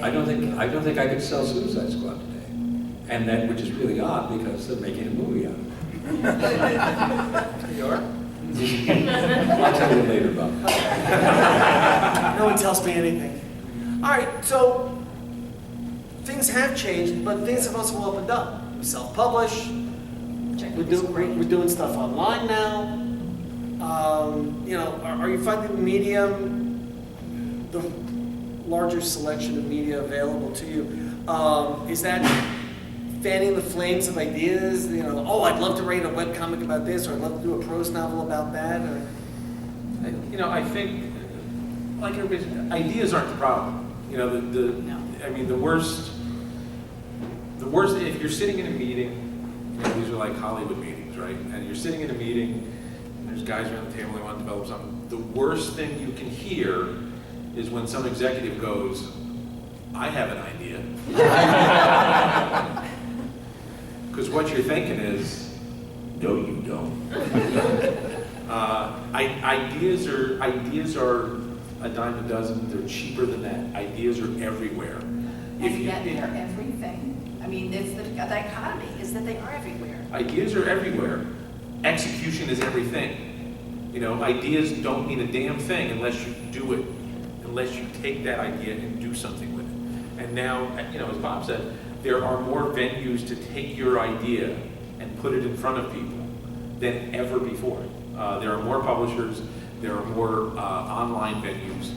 I don't think I could sell Suicide Squad today, and that, which is really odd because they're making a movie out of it. You are? I'll tell you later about that. No one tells me anything. All right, so things have changed, but things have also opened up. We self-publish. We're doing stuff online now. You know, are you finding the medium, the larger selection of media available to you, is that fanning the flames of ideas? You know, oh, I'd love to write a webcomic about this, or I'd love to do a prose novel about that. Or... You know, I think, like everybody, ideas aren't the problem. You know, I mean, the worst, if you're sitting in a meeting, you know, these are like Hollywood meetings, right? And you're sitting in a meeting, and there's guys around the table, they want to develop something. The worst thing you can hear is when some executive goes, I have an idea. Because what you're thinking is, no, you don't. Ideas are a dime a dozen. They're cheaper than that. Ideas are everywhere. And yet they're everything. I mean, it's the dichotomy is that they are everywhere. Ideas are everywhere. Execution is everything. You know, ideas don't mean a damn thing unless you do it, unless you take that idea and do something with it. And now, you know, as Bob said, there are more venues to take your idea and put it in front of people than ever before. There are more publishers, there are more online venues.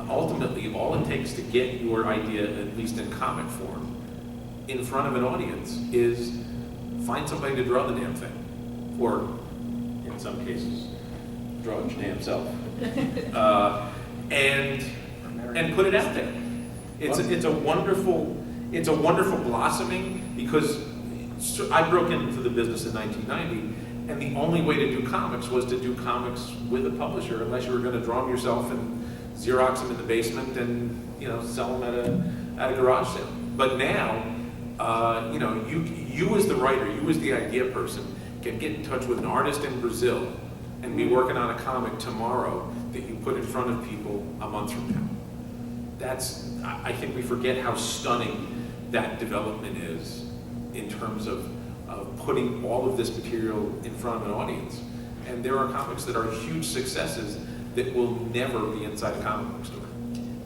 Ultimately, all it takes to get your idea, at least in comic form, in front of an audience is find somebody to draw the damn thing. Or, in some cases, draw it your damn self. And put it out there. It's a wonderful blossoming, because I broke into the business in 1990, and the only way to do comics was to do comics with a publisher, unless you were going to draw them yourself and Xerox them in the basement and, you know, sell them at a garage sale. But now, you know, you as the writer, you as the idea person, can get in touch with an artist in Brazil and be working on a comic tomorrow that you put in front of people a month from now. I think we forget how stunning that development is in terms of putting all of this material in front of an audience. And there are comics that are huge successes that will never be inside a comic book store.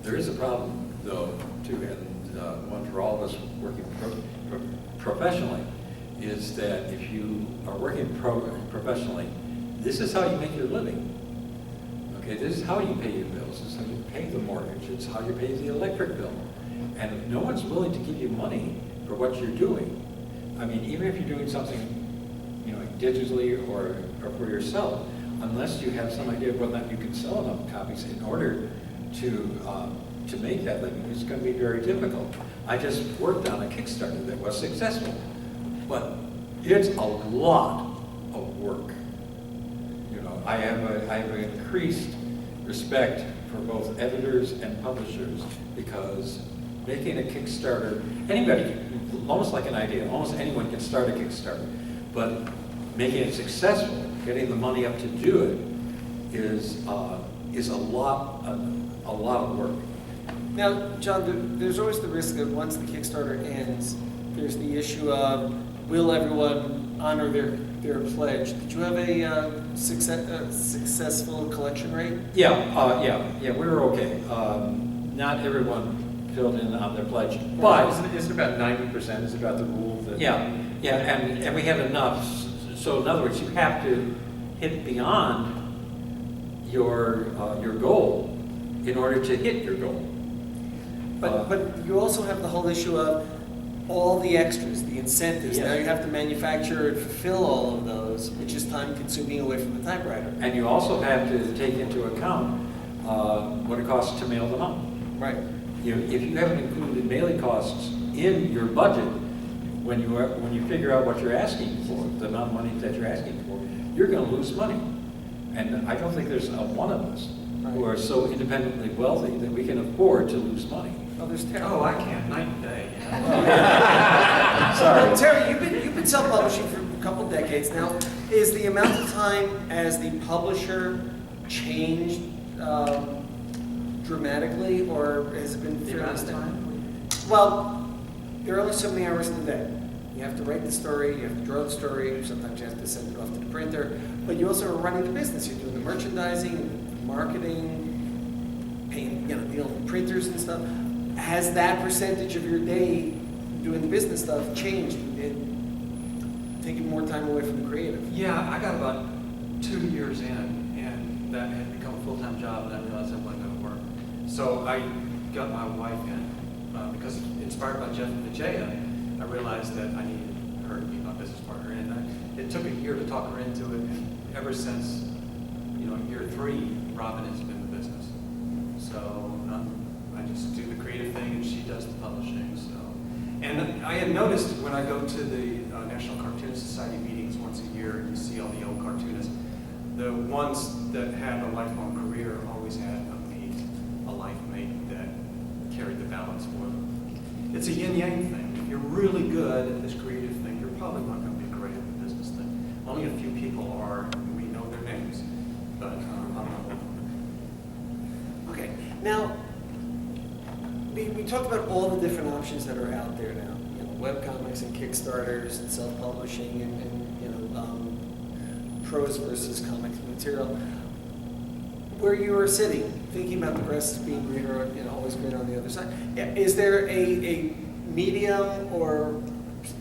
There is a problem, though, too, and one for all of us working professionally, is that if you are working professionally, this is how you make your living. Okay, this is how you pay your bills. This is how you pay the mortgage. It's how you pay the electric bill. And if no one's willing to give you money for what you're doing, I mean, even if you're doing something, you know, digitally or for yourself, unless you have some idea of whether or not you can sell enough copies in order to make that living, it's going to be very difficult. I just worked on a Kickstarter that was successful, but it's a lot of work. You know, I have an increased respect for both editors and publishers, because making a Kickstarter, anybody, almost like an idea, almost anyone can start a Kickstarter, but making it successful, getting the money up to do it, is a lot of work. Now, John, there's always the risk that once the Kickstarter ends, there's the issue of, will everyone honor their pledge? Did you have a successful collection rate? Yeah, we were okay. Not everyone filled in on their pledge, but Isn't it about 90%? Is it about the rule that... yeah, and we had enough. So in other words, you have to hit beyond your goal in order to hit your goal. But you also have the whole issue of all the extras, the incentives. Yes. Now you have to manufacture and fulfill all of those, which is time consuming away from the typewriter. And you also have to take into account what it costs to mail them out. Right. If you haven't included mailing costs in your budget, when you figure out what you're asking for, the amount of money that you're asking for, you're going to lose money. And I don't think there's one of us who are so independently wealthy that we can afford to lose money. Oh, there's Terry. Oh, I can't. Night and day. Sorry, Terry. You've been self-publishing for a couple decades now. Is the amount of time as the publisher changed dramatically, or has it been fairly steady? Well, there are only so many hours in the day. You have to write the story, you have to draw the story, sometimes you have to send it off to the printer, but you also are running the business. You're doing the merchandising, marketing, paying, dealing with printers and stuff. Has that percentage of your day doing the business stuff changed and taking more time away from the creative? Yeah, I got about 2 years in, and that had become a full-time job, and I realized I wasn't going to work. So I got my wife in, because inspired by Jeff and Vijaya, I realized that I needed her to be my business partner. And it took a year to talk her into it, and ever since, year 3, Robin has been the business. So I just do the creative thing, and she does the publishing. So, and I had noticed when I go to the National Cartoon Society meetings once a year, and you see all the old cartoonists, the ones that had a lifelong career always had a life mate that carried the balance for them. It's a yin-yang thing. If you're really good at this creative thing, you're probably not going to be great at the business thing. Only a few people are, and we know their names, but I'm not one. Okay, now, we talked about all the different options that are out there now. Webcomics and Kickstarters and self-publishing and prose versus comics material. Where you are sitting, thinking about the grass being greener, always greener on the other side, is there a medium or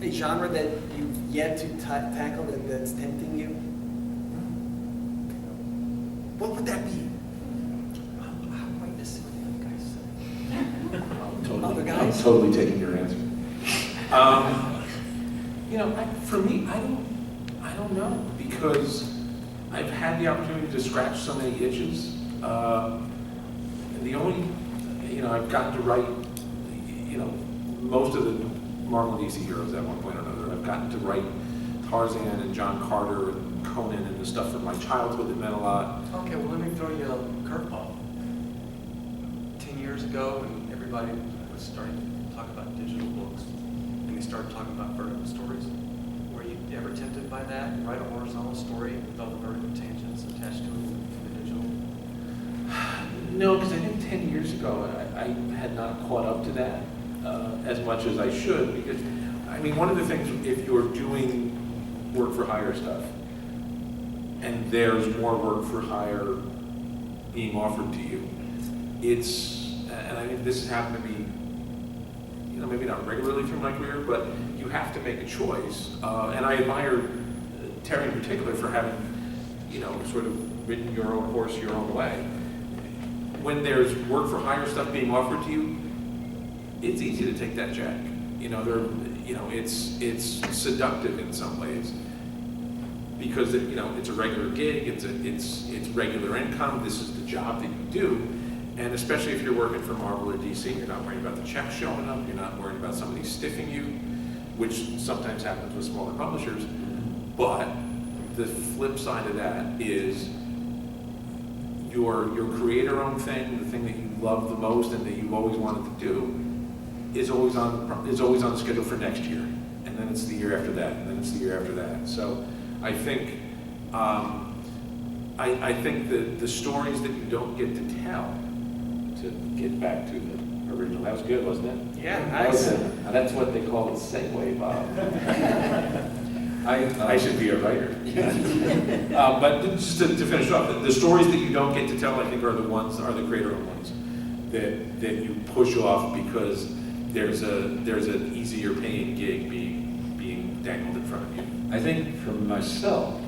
a genre that you've yet to tackle that's tempting you? What would that be? I'm waiting to see what the other guys say. Other guys? I'm totally taking your answer. For me, I don't know, because I've had the opportunity to scratch so many itches. And the only, I've gotten to write, most of the Marvel and DC heroes at one point or another. I've gotten to write Tarzan and John Carter and Conan and the stuff from my childhood that meant a lot. Okay, well, let me throw you a curveball. 10 years ago, when everybody was starting to talk about digital books, and they started talking about vertical stories, were you ever tempted by that? You write a horizontal story with all the vertical tangents attached to it in the digital? No, because I think 10 years ago, I had not caught up to that as much as I should, because, one of the things, if you're doing work for hire stuff, and there's more work for hire being offered to you, and I think this has happened to me, maybe not regularly through my career, but you have to make a choice. And I admire Terry in particular for having, sort of ridden your own horse your own way. When there's work for hire stuff being offered to you, it's easy to take that check. It's seductive in some ways, because it's a regular gig, it's regular income. This is the job that you do, and especially if you're working for Marvel or DC, you're not worried about the check showing up. You're not worried about somebody stiffing you, which sometimes happens with smaller publishers. But the flip side of that is your creator-owned thing, the thing that you love the most and that you've always wanted to do, is always on the schedule for next year, and then it's the year after that, and then it's the year after that. So I think I think the stories that you don't get to tell, to get back to the original, that was good, wasn't it? Yeah, Nice. nice. That's what they call a segue, Bob. I should be a writer. But just to finish off, the stories that you don't get to tell, I think, are the creator-owned ones that you push off because there's an easier paying gig being dangled in front of you. I think for myself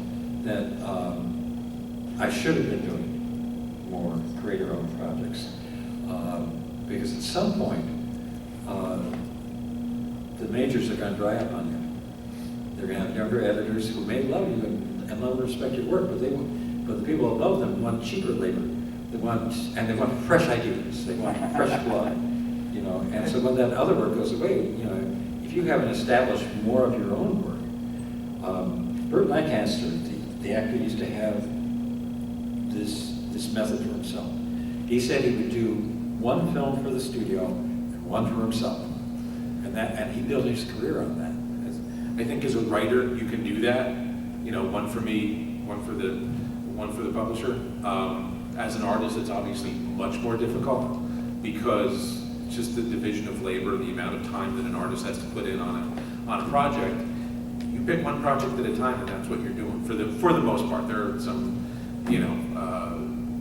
that I should have been doing more creator-owned projects because at some point the majors are going to dry up on you. They're going to have younger editors who may love you and love and respect your work, but the people who love them want cheaper labor. They want fresh ideas. They want fresh blood. And so when that other work goes away, if you haven't established more of your own work, Burt Lancaster, the actor, used to have this method for himself. He said he would do one film for the studio and one for himself, and he built his career on that. I think as a writer, you can do that. One for me, one for the publisher. As an artist, it's obviously much more difficult because just the division of labor, the amount of time that an artist has to put in on a project. You pick one project at a time, and that's what you're doing for the most part. There are some,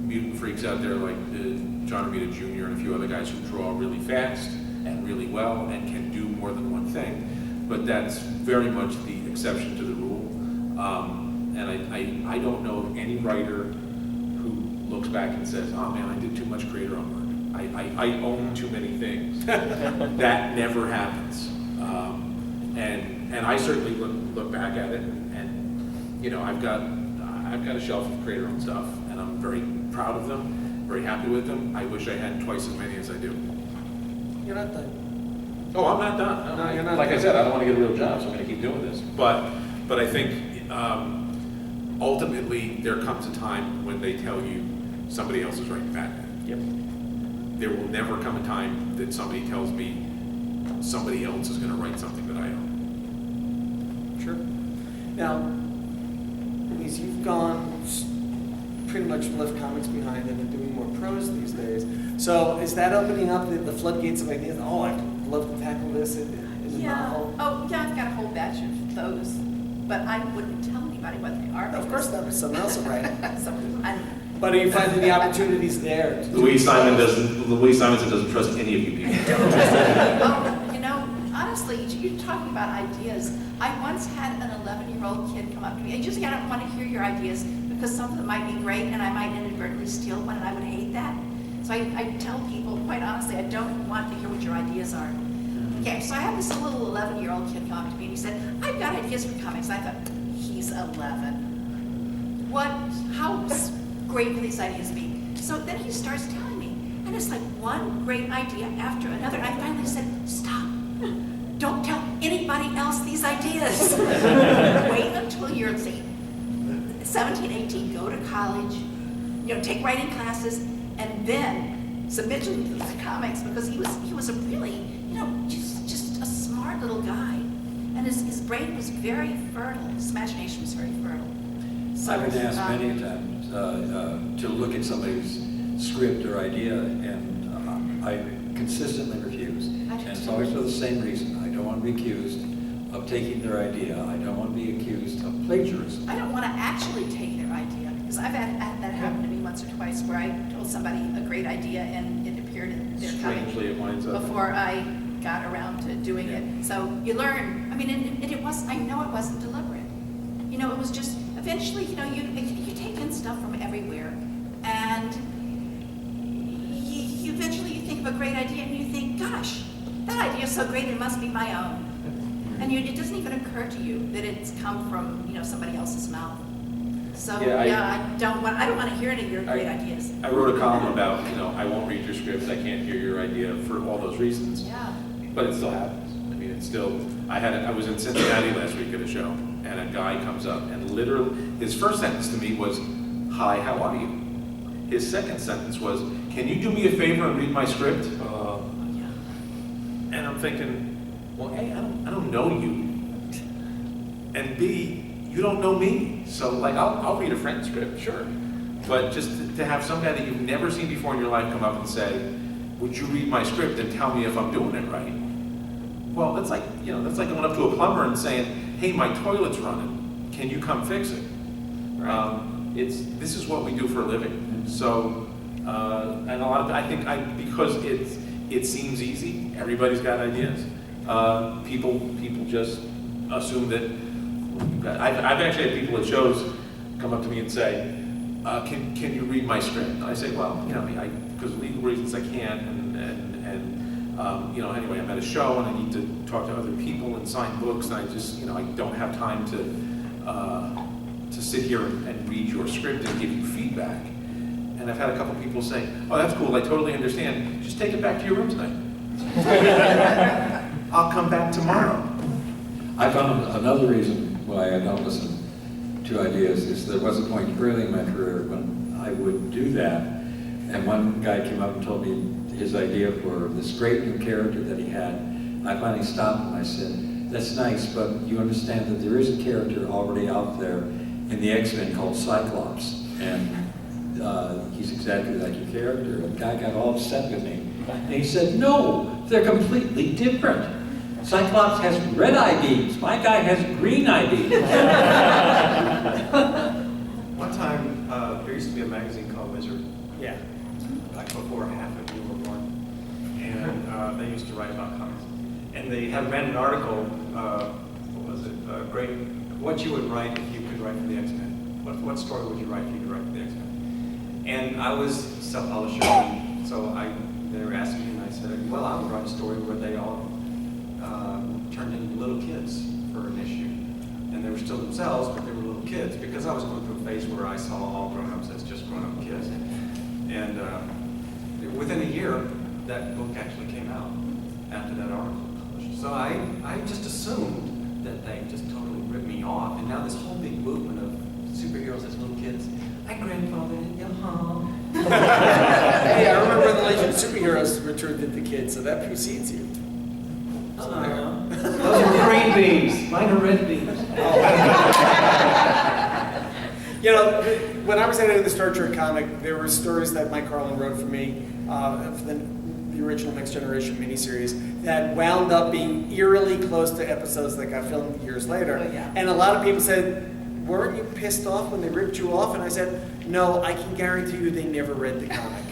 mutant freaks out there like John Romita Jr. and a few other guys who draw really fast and really well and can do more than one thing. But that's very much the exception to the rule. And I don't know of any writer who looks back and says, oh man, I did too much creator owned work. I own too many things. That never happens. And I certainly look back at it, and I've got a shelf of creator owned stuff, and I'm very proud of them, very happy with them. I wish I had twice as many as I do. You're not done. Oh, I'm not done. No, you're not Like done. I said, I don't want to get a real job, so I'm going to keep doing this. But I think ultimately there comes a time when they tell you somebody else is writing Batman. Yep. There will never come a time that somebody tells me somebody else is going to write something that I own. Sure. Now, Louise, you've gone pretty much left comics behind and are doing more prose these days. So is that opening up the floodgates of ideas? Oh, I'd love to tackle this in the novel. Oh, yeah, I've got a whole batch of those, but I wouldn't tell anybody what they are. Of course, that was someone else will write it. So, But are you finding the opportunities there? Louise Simonson doesn't trust any of you people. honestly, you're talking about ideas. I once had an 11-year-old kid come up to me, and usually I don't want to hear your ideas because some of them might be great and I might inadvertently steal one and I would hate that. So I tell people, quite honestly, I don't want to hear what your ideas are. Okay, so I had this little 11-year-old kid come up to me and he said, I've got ideas for comics. And I thought, he's 11. How great will these ideas be? So then he starts telling me, and it's like one great idea after another. And I finally said, stop. Don't tell anybody else these ideas. Wait until you're, say, 17, 18, go to college, take writing classes, and then submit to the comics, because he was a really, just a smart little guy. And his brain was very fertile, his imagination was very fertile. So, I've been asked many times to look at somebody's script or idea, and I consistently refuse. I do And it's too. always for the same reason. I don't want to be accused of taking their idea. I don't want to be accused of plagiarism. I don't want to actually take their idea, because I've had that happen to me once or twice, where I told somebody a great idea and it appeared in their comic Strangely, it winds up. before I got around to doing it. So you learn. I mean, and it was. I know it wasn't deliberate. It was just eventually. You take in stuff from everywhere, and you eventually you think of a great idea, and you think, gosh, that idea is so great, it must be my own. And it doesn't even occur to you that it's come from somebody else's mouth. So Yeah, I don't want to hear any of your great ideas. I wrote a column about, I won't read your scripts, I can't hear your idea for all those reasons. Yeah. But it still happens. I mean, it's still, I was in Cincinnati last week at a show, and a guy comes up and literally, his first sentence to me was, hi, how are you? His second sentence was, can you do me a favor and read my script? And I'm thinking, well, A, I don't know you. And B, you don't know me. So I'll read a friend's script, sure. But just to have somebody that you've never seen before in your life come up and say, would you read my script and tell me if I'm doing it right? Well, that's like going up to a plumber and saying, hey, my toilet's running. Can you come fix it? Right. This is what we do for a living. So, and a lot of, I think because it seems easy, everybody's got ideas. People just assume that, I've actually had people at shows come up to me and say, can you read my script? And I say, well, because of legal reasons I can't, anyway, I'm at a show and I need to talk to other people and sign books, and I just, I don't have time to sit here and read your script and give you feedback. And I've had a couple people say, oh, that's cool, I totally understand. Just take it back to your room tonight. I'll come back tomorrow. I found another reason why I don't listen to ideas is there was a point early in my career when I would do that, and one guy came up and told me his idea for this great new character that he had. I finally stopped and I said, that's nice, but you understand that there is a character already out there in the X-Men called Cyclops, and he's exactly like your character. And the guy got all upset with me. And he said, no, they're completely different. Cyclops has red eye beams. My guy has green eye beams. One time, there used to be a magazine called Wizard, Yeah. like before half of you were born, and they used to write about comics. And they had ran an article, what was it, what you would write if you could write for the X-Men. What story would you write if you could write for the X-Men? And I was self-publisher, so they were asking me, and I said, well, I would write a story where they all turned into little kids for an issue. And they were still themselves, but they were little kids, because I was going through a phase where I saw all grown-ups as just grown-up kids. And within a year, that book actually came out after that article was published. So I just assumed that they just totally ripped me off. And now this whole big movement of superheroes as little kids, I grandfathered it, Hey, I remember when the Legion of Superheroes were turned into kids, so that precedes you. So there. Those are green beans. Mine are red beans. You know, when I was editing the Star Trek comic, there were stories that Mike Carlin wrote for me, for the original Next Generation miniseries, that wound up being eerily close to episodes that got filmed years later. Oh, yeah. And a lot of people said, weren't you pissed off when they ripped you off? And I said, no, I can guarantee you they never read the comic.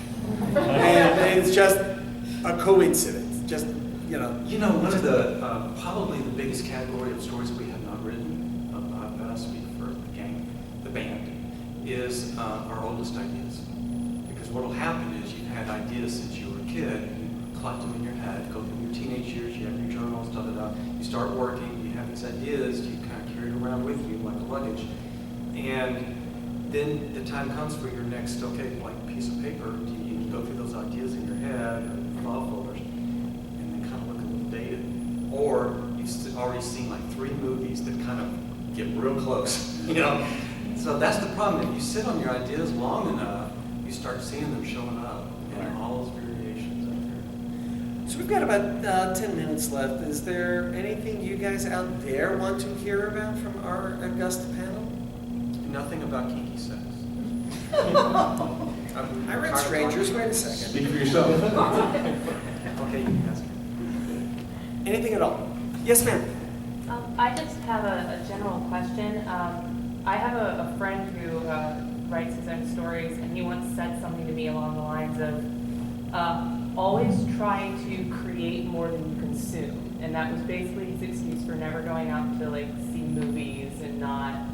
And it's just a coincidence. Just, you know. You know, one of the, probably the biggest category of stories we have not written, I speak for the gang, the band, is our oldest ideas. Because what will happen is you've had ideas since you were a kid, you collect them in your head, go through your teenage years, you have your journals, da-da-da, you start working, you have these ideas, you kind of carry it around with you like a luggage. And then the time comes for your next, okay, like piece of paper, you go through those ideas in your head, or file folders, and they kind of look a little dated. Or you've already seen like 3 movies that kind of get real close, you know? So that's the problem. If you sit on your ideas long enough, you start seeing them showing up in all those variations out there. So we've got about 10 minutes left. Is there anything you guys out there want to hear about from our Augusta panel? Nothing about kinky sex. I read Strangers. Wait a second. Speak for yourself. Okay, you can ask. Anything at all? Yes, ma'am. I just have a general question. I have a friend who writes his own stories, and he once said something to me along the lines of, always try to create more than you consume. And that was basically his excuse for never going out to like see movies and not,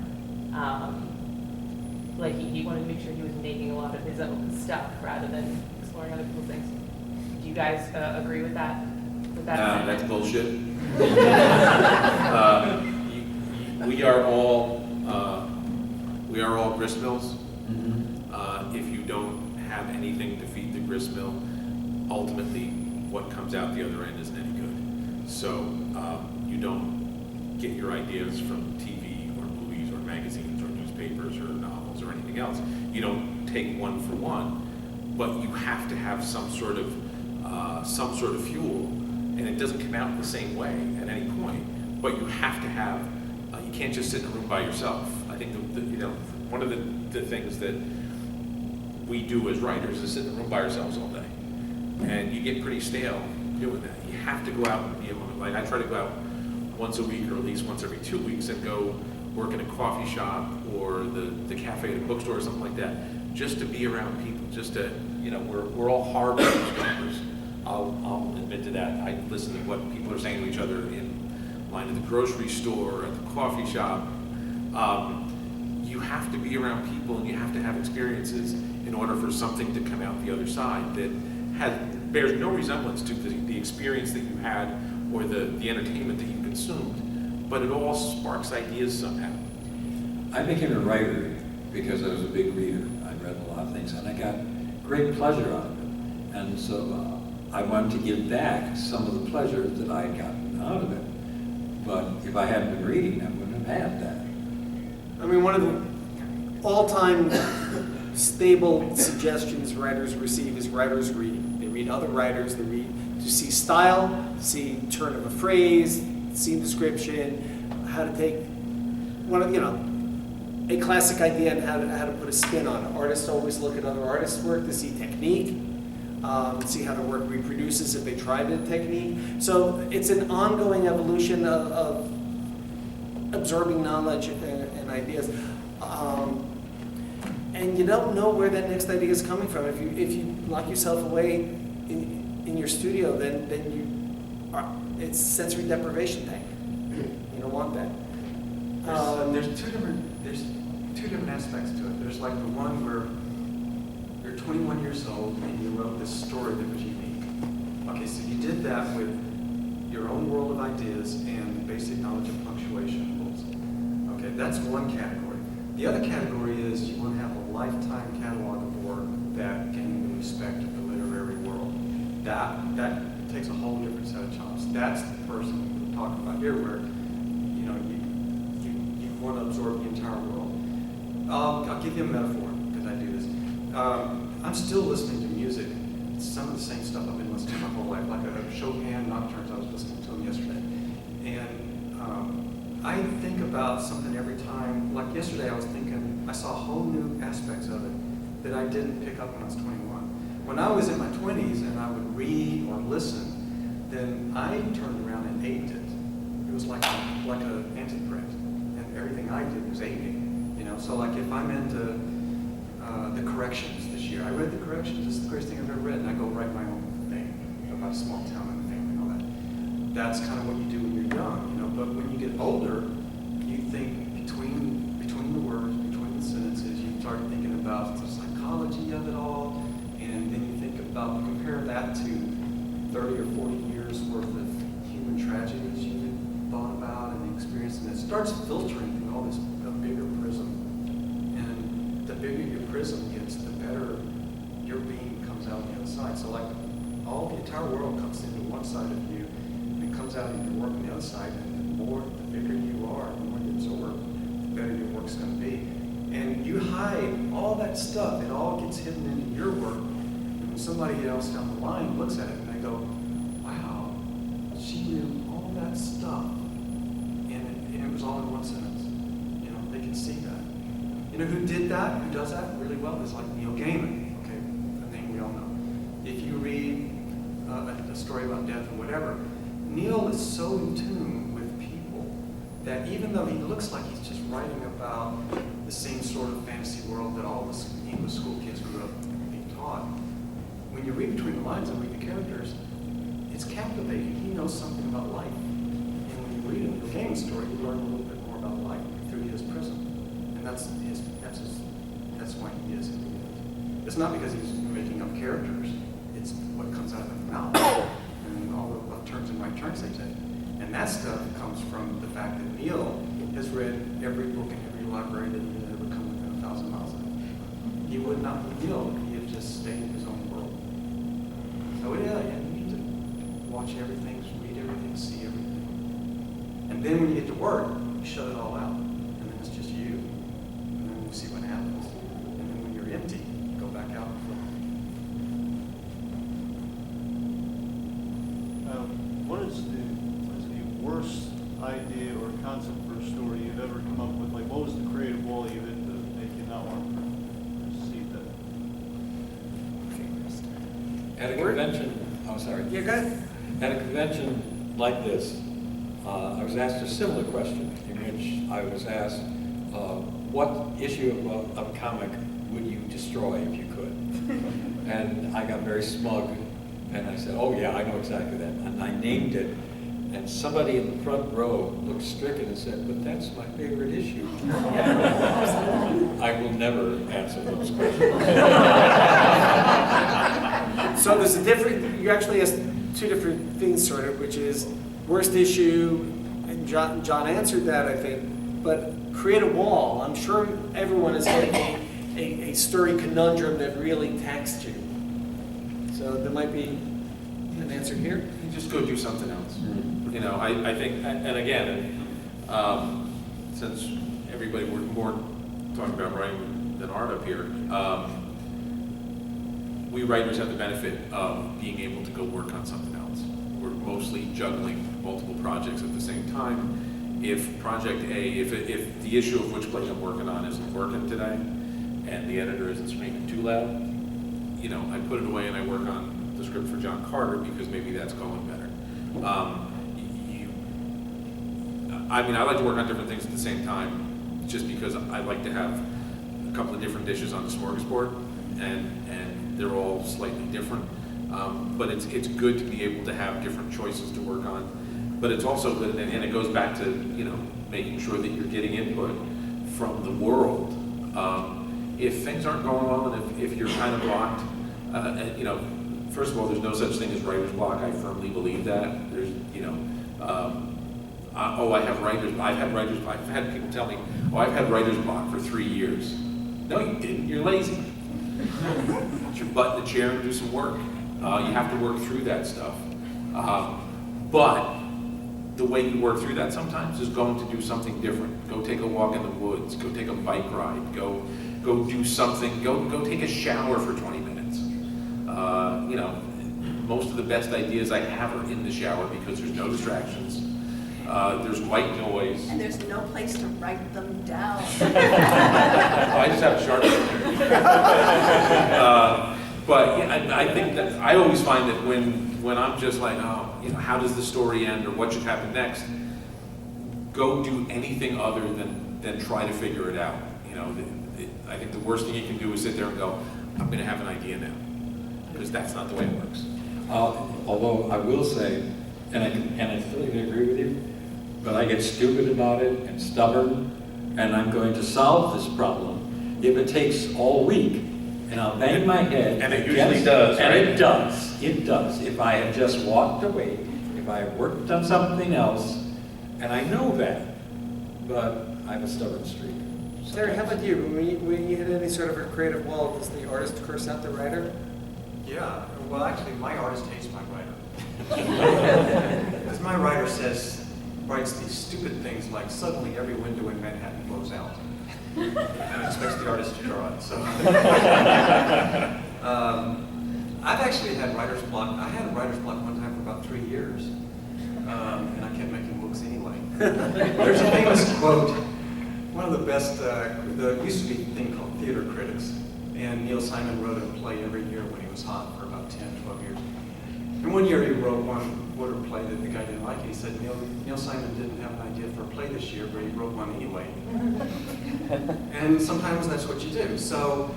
like he wanted to make sure he was making a lot of his own stuff rather than exploring other people's things. Do you guys agree with that? Nah, that's bullshit. We are all grist mills. If you don't have anything to feed the grist mill, ultimately what comes out the other end isn't any good. So you don't get your ideas from TV or movies or magazines or newspapers or novels or anything else. You don't take one for one, but you have to have some sort of fuel, and it doesn't come out the same way at any point. But you have to have. You can't just sit in a room by yourself. I think one of the things that we do as writers is sit in a room by ourselves all day, and you get pretty stale doing that. You have to go out and be able to. Like I try to go out once a week or at least once every 2 weeks and go work in a coffee shop or the cafe at a bookstore or something like that, just to be around people. Just to we're all hard workers. I'll admit to that. I listen to what people are saying to each other in line at the grocery store, at the coffee shop. You have to be around people and you have to have experiences in order for something to come out the other side that bears no resemblance to the experience that you had or the entertainment that you consumed, but it all sparks ideas somehow. I became a writer because I was a big reader. I read a lot of things and I got great pleasure out of it. And so I wanted to give back some of the pleasure that I had gotten out of it. But if I hadn't been reading, I wouldn't have had that. I mean, one of the all-time stable suggestions writers receive is writers read. They read other writers, they read to see style, see turn of a phrase, scene description, how to take a classic idea and how to put a spin on it. Artists always look at other artists' work to see technique. see how the work reproduces if they try the technique. So it's an ongoing evolution of absorbing knowledge and ideas. And you don't know where that next idea is coming from. If you lock yourself away in your studio, then it's sensory deprivation tank. You don't want that. There's two different aspects to it. There's like the one where you're 21 years old and you wrote this story that was unique. Okay, so you did that with your own world of ideas and basic knowledge of punctuation rules. Okay, that's one category. The other category is you want to have a lifetime catalog of work that gain the respect of the literary world. That takes a whole different set of chops. That's the person we're talking about here, where you want to absorb the entire world. I'll give you a metaphor because I do this. I'm still listening to music. It's some of the same stuff I've been listening to my whole life, like a Chopin nocturnes. I was listening to them yesterday, and I think about something every time. Like yesterday, I was thinking I saw whole new aspects of it that I didn't pick up when I was 21. When I was in my 20s and I would read or listen, then I turned around and aped it. It was like an antiprint, and everything I did was aping. So like if I'm into the corrections this year, I read the corrections. It's the greatest thing I've ever read, and I go write my own thing about a small town and a family and all that. That's kind of what you do when you're young, But when you get older, you think between the words, between the sentences, you start thinking about the psychology of it all, and then you think about, compare that to 30 or 40 years worth of human tragedies you've thought about and experienced, and it starts filtering through all this a bigger prism. And the bigger your prism gets, the better your being comes out on the other side. So like all the entire world comes into one side of you and comes out in your work on the other side, and the bigger you are, the more you absorb, the better your work's going to be. And you hide all that stuff. It all gets hidden into your work. And when somebody else down the line looks at it and they go, wow, she knew all that stuff. And it was all in one sentence. They can see that. Who did that, who does that really well, is like Neil Gaiman, okay, a name we all know. If you read a story about death or whatever, Neil is so in tune with people that even though he looks like he's just writing about the same sort of fantasy world that all the English school kids grew up being taught, when you read between the lines and read the characters, it's captivating. He knows something about life. And when you read a Neil Gaiman story, you learn a little bit more about life through his prism. And that's why he is who he is. It's not because he's making up characters. It's what comes out of his mouth and all the left turns and right turns they take. And that stuff comes from the fact that Neil has read every book in every library that he has ever come within 1,000 miles of. He would not be Neil if he had just stayed in his own world. So yeah, you need to watch everything, read everything, see everything. And then when you get to work, you shut it all out. And then it's just you. And then you see what happens. And then when you're empty, you go back out and flow. What is the worst idea or concept for a story you've ever come up with? Like, what was the creative wall you hit to make you not want to see that? At a convention, I'm sorry. Yeah, go ahead. At a convention like this, I was asked a similar question, in which I was asked, what issue of a comic would you destroy if you could? And I got very smug, and I said, oh yeah, I know exactly that. And I named it, and somebody in the front row looked stricken and said, but that's my favorite issue. I will never answer those questions. So there's you actually asked two different things, sort of, which is worst issue, and John answered that, I think, but create a wall. I'm sure everyone has had a sturdy conundrum that really taxed you. So there might be an answer here. You just go do something else. I think, and again, since everybody, we're more talking about writing than art up here, we writers have the benefit of being able to go work on something else. We're mostly juggling multiple projects at the same time. If project A, if the issue of which play I'm working on isn't working today, and the editor isn't screaming too loud, you know, I put it away and I work on the script for John Carter because maybe that's going better. I mean, I like to work on different things at the same time, just because I like to have a couple of different dishes on the smorgasbord, and they're all slightly different. But it's good to be able to have different choices to work on. But it's also good, and it goes back to, you know, making sure that you're getting input from the world. If things aren't going well, and if you're kind of blocked, you know, first of all, there's no such thing as writer's block. I firmly believe that. There's, you know, I've had people tell me, oh, I've had writer's block for 3 years. No, you didn't. You're lazy. Put your butt in the chair and do some work. You have to work through that stuff. But the way you work through that sometimes is going to do something different. Go take a walk in the woods. Go take a bike ride. Go do something. Go take a shower for 20 minutes. You know, most of the best ideas I have are in the shower because there's no distractions. There's white noise. And there's no place to write them down. I just have a Sharpie there. But yeah, I think that I always find that when I'm just like, oh, you know, how does the story end or what should happen next? Go do anything other than try to figure it out. You know, I think the worst thing you can do is sit there and go, I'm going to have an idea now, because that's not the way it works. Although I will say, and I completely agree with you, but I get stupid about it and stubborn, and I'm going to solve this problem if it takes all week, and I'll bang my head. And it usually does, and right? it does. It does. If I had just walked away, if I had worked on something else, and I know that, but I have a stubborn streak. Terry, how about you? When you hit any sort of a creative wall, does the artist curse out the writer? Yeah, well, actually, my artist hates my writer. Because my writer writes these stupid things like suddenly every window in Manhattan blows out. And expects the artist to draw it, so. I've actually had writer's block. I had a writer's block one time for about 3 years. And I kept making books anyway. There's a famous quote, one of the best, there used to be a thing called theater critics. And Neil Simon wrote a play every year when he was hot for about 10, 12 years. And one year he wrote wrote a play that the guy didn't like. He said, Neil Simon didn't have an idea for a play this year, but he wrote one anyway. And sometimes that's what you do. So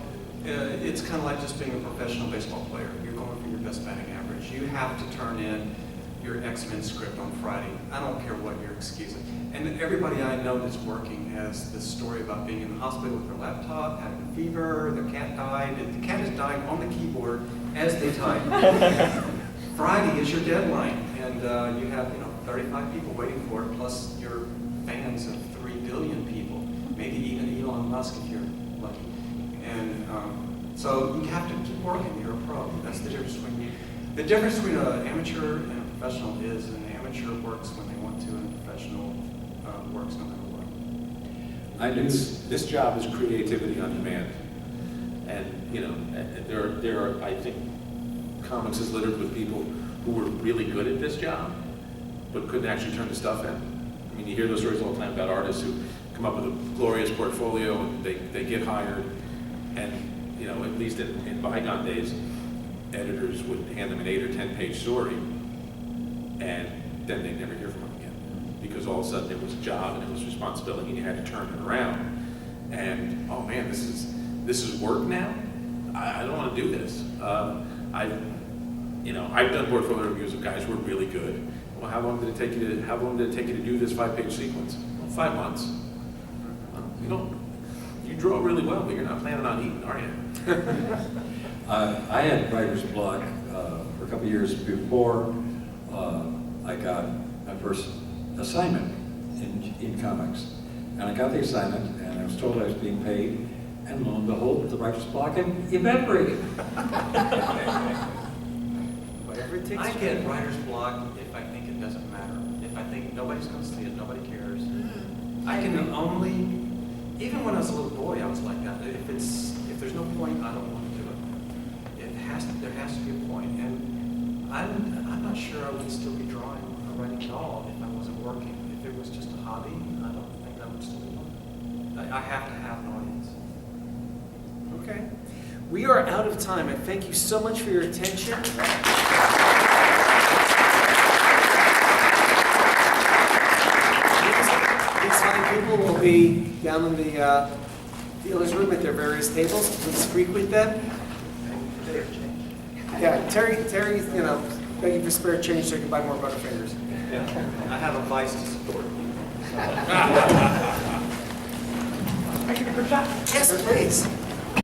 it's kind of like just being a professional baseball player. You're going for your best batting average. You have to turn in your X-Men script on Friday. I don't care what your excuse is. And everybody I know that's working has this story about being in the hospital with their laptop, having a fever, their cat died. The cat is dying on the keyboard as they type. Friday is your deadline, and you have 35 people waiting for it, plus your fans of 3 billion people, maybe even Elon Musk if you're lucky. And so you have to keep working. You're a pro. That's the difference between you. The difference between an amateur and a professional is an amateur works when they want to, and a professional works no matter what. This job is creativity on demand, and there are I think comics is littered with people who were really good at this job, but couldn't actually turn the stuff in. I mean, you hear those stories all the time about artists who come up with a glorious portfolio and they get hired, and at least in bygone days, editors would hand them an 8 or 10 page story, and then they'd never hear from them again, because all of a sudden it was a job and it was responsibility and you had to turn it around. And oh man, this is work now. I don't want to do this. I've done portfolio reviews of guys who are really good. Well, how long did it take you to do this 5-page sequence? Well, 5 months. You draw really well, but you're not planning on eating, are you? I had writer's block for a couple of years before I got my first assignment in comics. And I got the assignment, and I was told I was being paid, and lo and behold, the writer's block had evaporated. Whatever it takes. I get writer's block if I think it doesn't matter. If I think nobody's going to see it, nobody cares. I can only, even when I was a little boy, I was like that. If there's no point, I don't want to do it. There has to be a point, and I'm not sure I would still be drawing or writing at all if I wasn't working. If it was just a hobby, I don't think I would still be doing it. I have to have an audience. Okay. We are out of time. I thank you so much for your attention. These fine people will be down in the dealer's room at their various tables. Please frequent them. Yeah, Terry, you know, begging for spare change so you can buy more Butterfingers. Yeah, I have a vice to support. Yes, please.